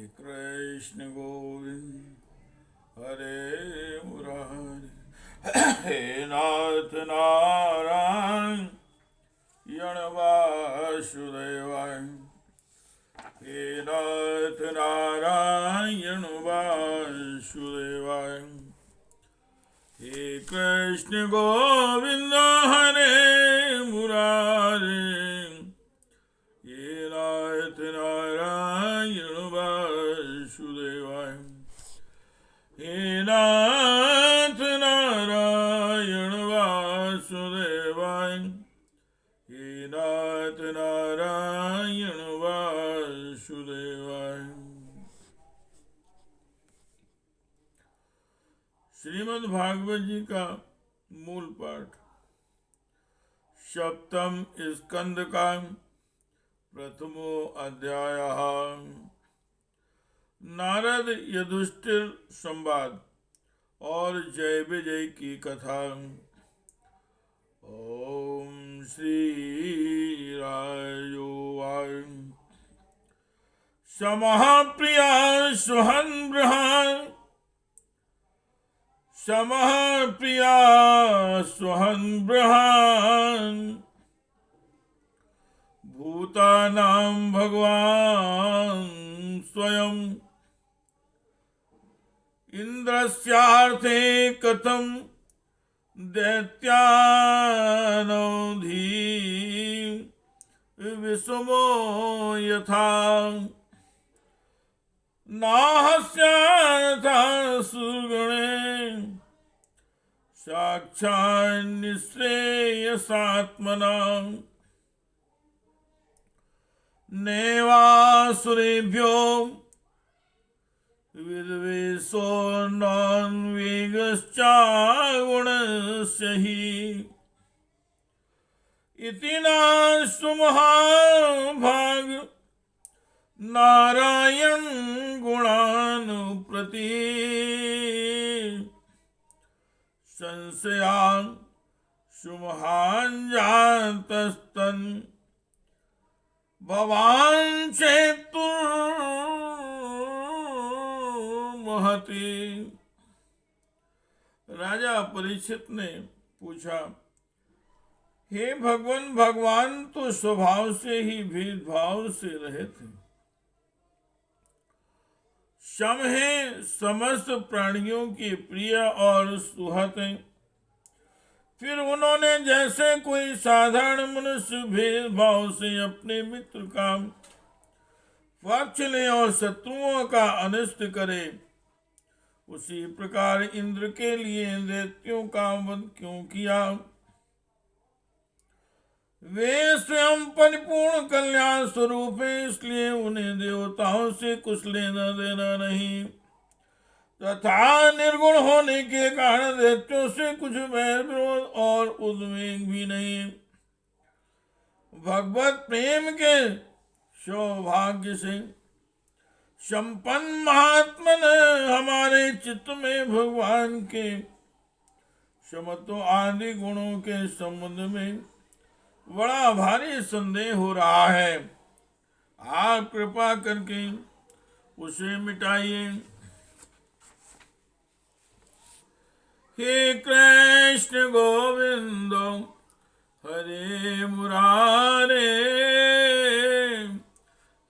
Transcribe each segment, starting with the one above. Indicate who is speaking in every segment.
Speaker 1: कृष्ण गोविंद हरे मुरारी हे नाथ नारायण वासुदेवाय हे नाथ नारायण वासुदेवाय हे कृष्ण गोविंद हरे मुरारी हे नाथ नारायण वासुदेवाय हे नाथ नारायण वासुदेवाय हे नाथ नारायण वासुदेवाय। श्रीमद् भागवत जी का मूल पाठ सप्तम स्कंद का प्रथमो अध्याय। नारद युधिष्ठिर संवाद और जय विजय की कथा। ओम श्री रायोवाय समःप्रिया सुहन बृहन् समःप्रिया सुहन बृहन् भूतानां भगवान् स्वयं इंद्रस्यार्थे कथं दैत्यानोधि विषमो यथा नाहस्याथा सुगणे साक्षान्निःश्रेयसात्मनां नैवासुरेभ्यो विद्वेषो नान्वेगश्चागुणस्य हि इति नास्तु महाभाग नारायण गुणानुप्रति संशयान् सुमहान् जातस्तन् भवान् चेतुर्महति। राजा परीक्षित ने पूछा, हे भगवान तो स्वभाव से ही भेदभाव से रहित हैं। सम है, समस्त प्राणियों के प्रिय और सुहत हैं। फिर उन्होंने जैसे कोई साधारण मनुष्य भेदभाव से अपने मित्र का पक्ष ले और शत्रुओं का अनिष्ट करे, उसी प्रकार इंद्र के लिए दैत्यों का वध क्यों किया। वे स्वयं परिपूर्ण कल्याण स्वरूप है, इसलिए उन्हें देवताओं से कुछ लेना देना नहीं, तथा निर्गुण होने के कारण दैत्यों से कुछ वैर विरोध और उद्वेग भी नहीं। भगवत प्रेम के सौभाग्य से संपन्न महात्मन हमारे चित्त में भगवान के समत्व आदि गुणों के संबंध में बड़ा भारी संदेह हो रहा है। आप कृपा करके उसे मिटाइए। हे कृष्ण गोविंद हरे मुरारे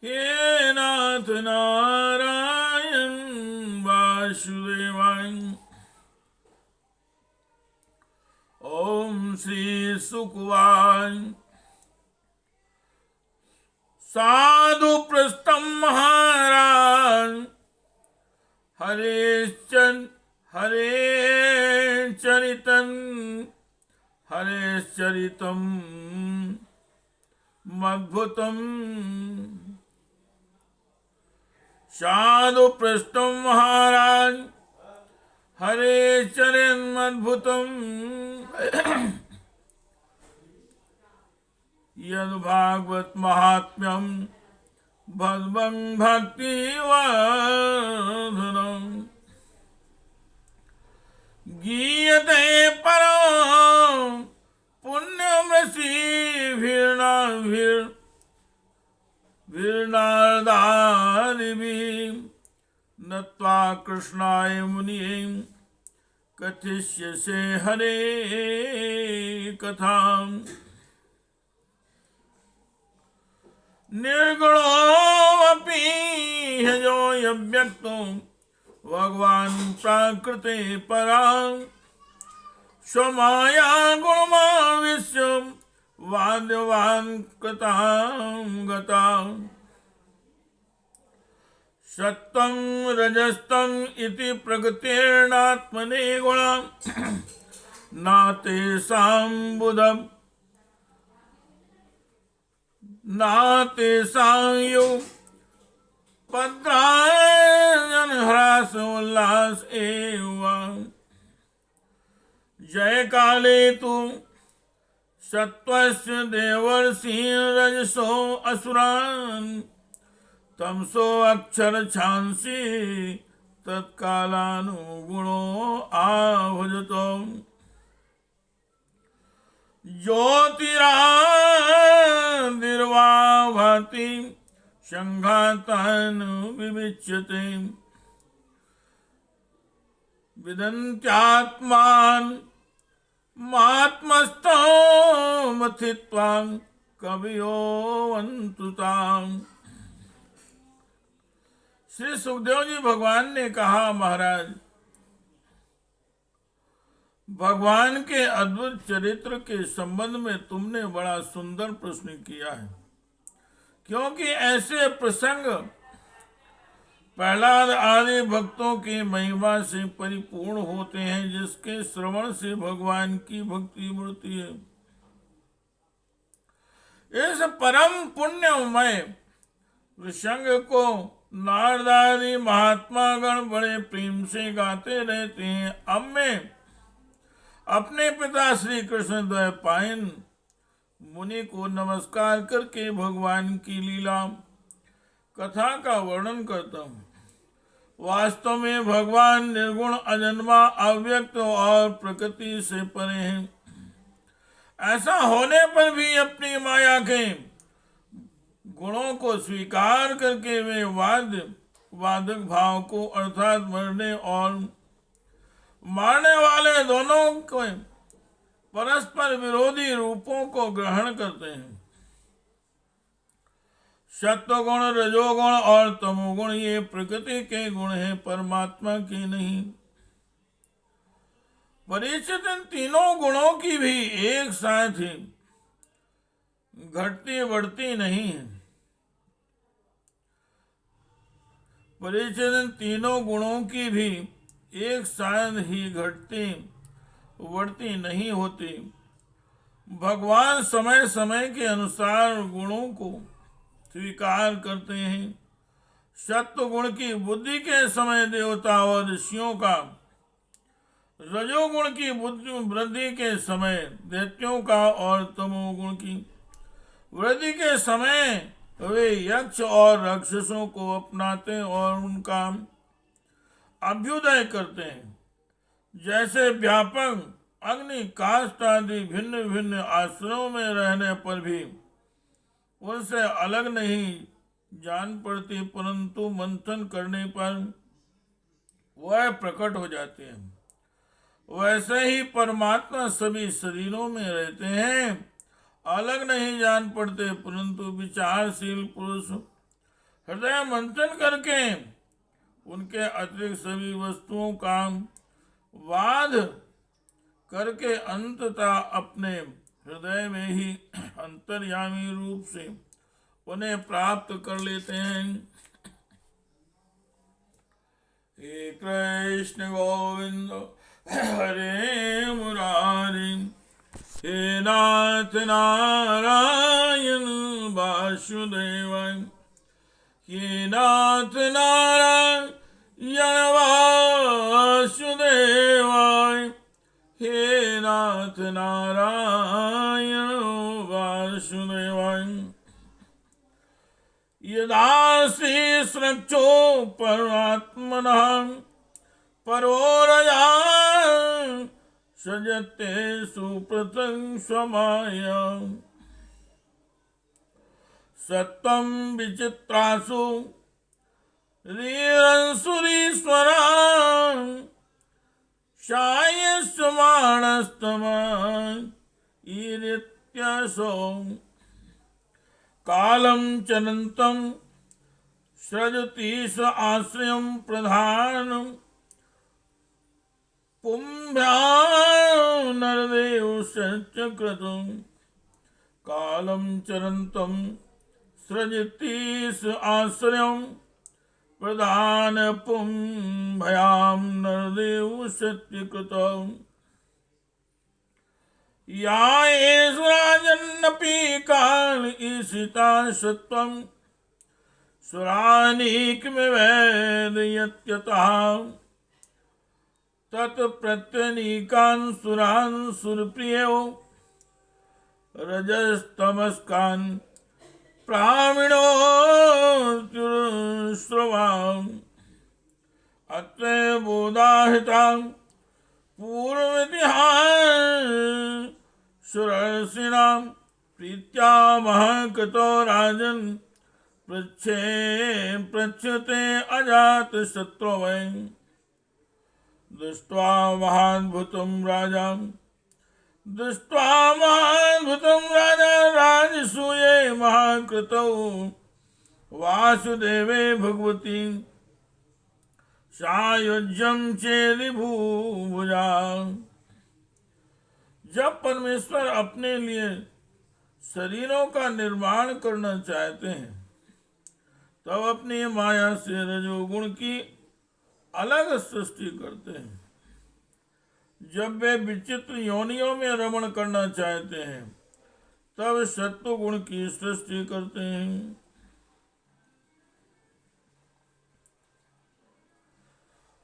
Speaker 1: हे नाथ नारायण वासुदेवाय। ओम श्री सुकुवाय साधु पृष्ठम महाराज हरे चरितम मद्भुतम। साधु पृष्ठम महाराज हरे चरण मद्भुतम यद भागवत महात्म्यम भद्वं भक्तिवर्धनम् गीयते परं पुण्यमृषिभिर्नाभिर्नारदादि इत्यादिभिः नत्वा कृष्णाय मुनिये कथिष्यसे हरे कथाम्। निर्गुणोऽपि ह्यजो यव्यक्तो भगवान् प्राकृते पराम् स्वमाया गुणमाविश्य वाद्यवान् कृतां गताम्। सत्त्वं रजस्तम इति प्रकृतेर्नात्मने गुणम् न तेषां बुधम् न तेषां पद्रायण ह्रास उल्लास एव। जय काले तु सत्त्वस्य देवर्षि रजसो असुरान् तमसो अक्षर छांसी तत्कालानुगुणो आभजतो। ज्योतिरादिर्वा भाति संघातान् विविच्यते विदन्त्यात्मान् मात्मस्थो मथित्वा कवियो वन्तुताम्। श्री सुखदेव जी भगवान ने कहा, महाराज भगवान के अद्भुत चरित्र के संबंध में तुमने बड़ा सुंदर प्रश्न किया है, क्योंकि ऐसे प्रसंग प्रहलाद आदि भक्तों की महिमा से परिपूर्ण होते हैं, जिसके श्रवण से भगवान की भक्ति बढ़ती है। इस परम पुण्यमय प्रसंग को नारद आदि महात्मा गण बड़े प्रेम से गाते रहते हैं। अब मैं अपने पिता श्री कृष्ण द्वैपायन मुनि को नमस्कार करके भगवान की लीला कथा का वर्णन करता हूँ। वास्तव में भगवान निर्गुण, अजन्मा, अव्यक्त और प्रकृति से परे हैं। ऐसा होने पर भी अपनी माया के गुणों को स्वीकार करके वे वादक भाव को अर्थात मरने और मारने वाले दोनों को परस्पर विरोधी रूपों को ग्रहण करते हैं। सत्वगुण, रजोगुण और तमोगुण ये प्रकृति के गुण हैं, परमात्मा के नहीं। परीक्षित इन तीनों गुणों की भी एक साथ ही घटती बढ़ती नहीं है। परीक्षित इन तीनों गुणों की भी एक साथ ही घटती बढ़ती नहीं होती। भगवान समय समय के अनुसार गुणों को स्वीकार करते हैं। सत्व गुण की बुद्धि के समय देवता और ऋषियों का, रजोगुण की बुद्धि वृद्धि के समय दैत्यों का और तमोगुण की वृद्धि के समय वे यक्ष और राक्षसों को अपनाते और उनका अभ्युदय करते हैं। जैसे व्यापक अग्नि, काष्ठ आदि भिन्न भिन्न आश्रमों में रहने पर भी उनसे अलग नहीं जान पड़ती, परंतु मंथन करने पर वह प्रकट हो जाते हैं। वैसे ही परमात्मा सभी शरीरों में रहते हैं, अलग नहीं जान पड़ते, परंतु विचारशील पुरुष हृदय मंथन करके उनके अतिरिक्त सभी वस्तुओं का वाद करके अंततः अपने हृदय में ही अंतर्यामी रूप से उन्हें प्राप्त कर लेते हैं। हे कृष्ण गोविंद हरे मुरारी, हे नाथ नारायण वासुदेवाय, हे नाथ नारायण वासुदेवाय, हे नाथ नारायण वासुदेवाय। यदा श्री स्रक्षो परमात्मनः परोरया सजते सुप्रतं स्वमाया। सत्वं विचित्रासु रीरंसुरीश्वरा शायस्मानस्तमा ईरित्यसो कालं चनन्तं सृजति स आश्रयं प्रधानं पुंभ्यां नरदेव सत्यक्रतुं कालं चरन्तं सृजति स आश्रयं प्रधान पुंभयां नरदेव सत्यकृतं या एषराजन्नपि काल ईशिता सत्वं सुरानीकमिवेदयत्यतः तत्प्रत्यनीकान् सुरान् सुरप्रियो रजस्तमस्कान् प्राविणोऽत्युश्रवाम् अत्र बोधाहितां पूर्वमितिहासुरर्षिणां प्रीत्या महाकृतो राजन् पृच्छते अजातशत्रो वै दृष्ट्वा महाद्भुतं राजा राजसूये महाकृतौ वासुदेवे भगवती सायुज्यं चेदिभूभुजा। जब परमेश्वर अपने लिए शरीरों का निर्माण करना चाहते हैं तब अपनी माया से रजोगुण की अलग सृष्टि करते हैं। जब वे विचित्र योनियों में रमण करना चाहते हैं तब सत्वगुण की सृष्टि करते हैं।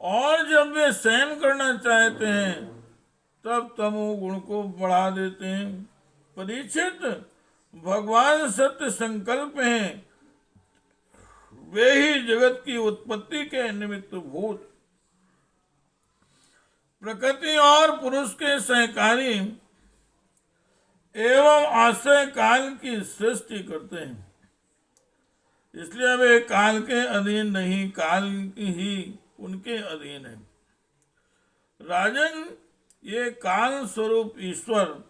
Speaker 1: और जब वे शयन करना चाहते हैं तब तमोगुण को बढ़ा देते हैं। परीक्षित, भगवान सत्य संकल्प हैं, वे ही जगत की उत्पत्ति के निमित्त भूत प्रकृति और पुरुष के सहकारी एवं आश्रय काल की सृष्टि करते हैं। इसलिए वे काल के अधीन नहीं, काल ही उनके अधीन है। राजन, ये काल स्वरूप ईश्वर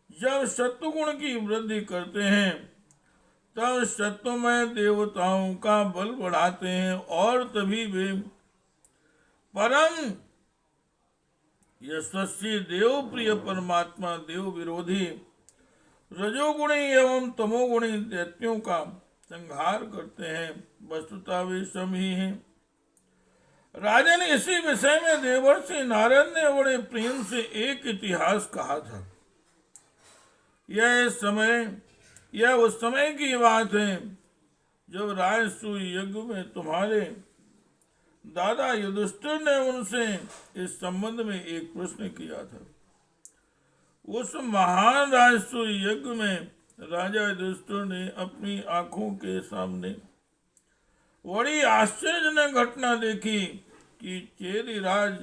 Speaker 1: जब सत्वगुण की वृद्धि करते हैं तब सत्वमय देवताओं का बल बढ़ाते हैं और तभी वे परम यशस्वी देव प्रिय परमात्मा देव विरोधी रजोगुणी एवं तमोगुणी दैत्यों का संहार करते हैं। वस्तुतः वे सम ही हैं। राजन, इसी विषय में देवर्षि नारद ने बड़े प्रेम से एक इतिहास कहा था। यह उस समय की बात है जब राजसूय यज्ञ में तुम्हारे दादा युधिष्ठिर ने उनसे इस संबंध में एक प्रश्न किया था। उस महान राजसूय यज्ञ में राजा युधिष्ठिर ने अपनी आंखों के सामने बड़ी आश्चर्यजनक घटना देखी कि चेदी राज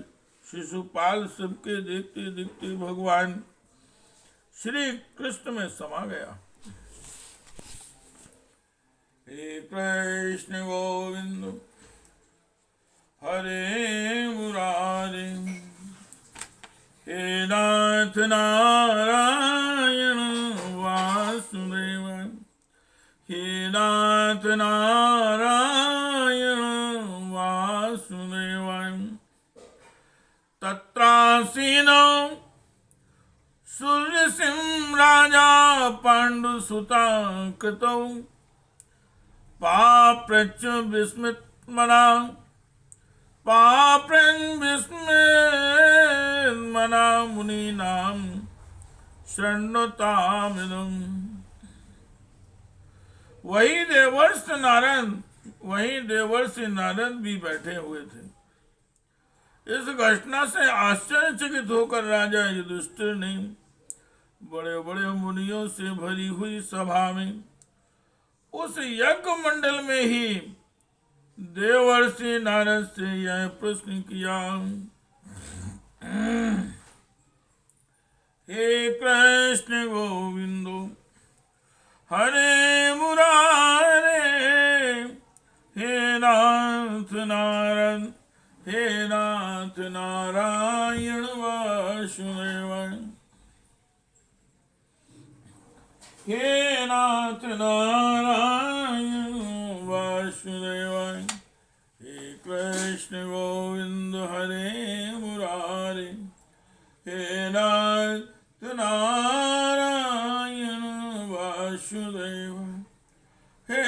Speaker 1: शिशुपाल सबके देखते देखते भगवान श्री कृष्ण में समा गया। हे कृष्ण गोविंद हरे मुरारे, हे नाथ नारायण वासुदेव, हे नाथ नारायण वासुदेव। तत्रासीनो सूर्यसिंह राजा पांडुसुता कृतौ पाप्रच विस्मितमना विस्मृतमना मुनीनां शृण्वतामिदम्। वही देवर्षि नारद भी बैठे हुए थे। इस घटना से आश्चर्यचकित होकर राजा युधिष्ठिर ने बड़े बड़े मुनियों से भरी हुई सभा में उस यज्ञ मंडल में ही देवर्षि नारद से यह प्रश्न किया। हे कृष्ण गोविंदो हरे मुरारे, हे नाथ नारद हे नाथ नारायण वासुदेव हे नाथ नारायण वासुदेव हे कृष्ण गोविंद हरे मुरारे हे नाथ नारायण वासुदेव हे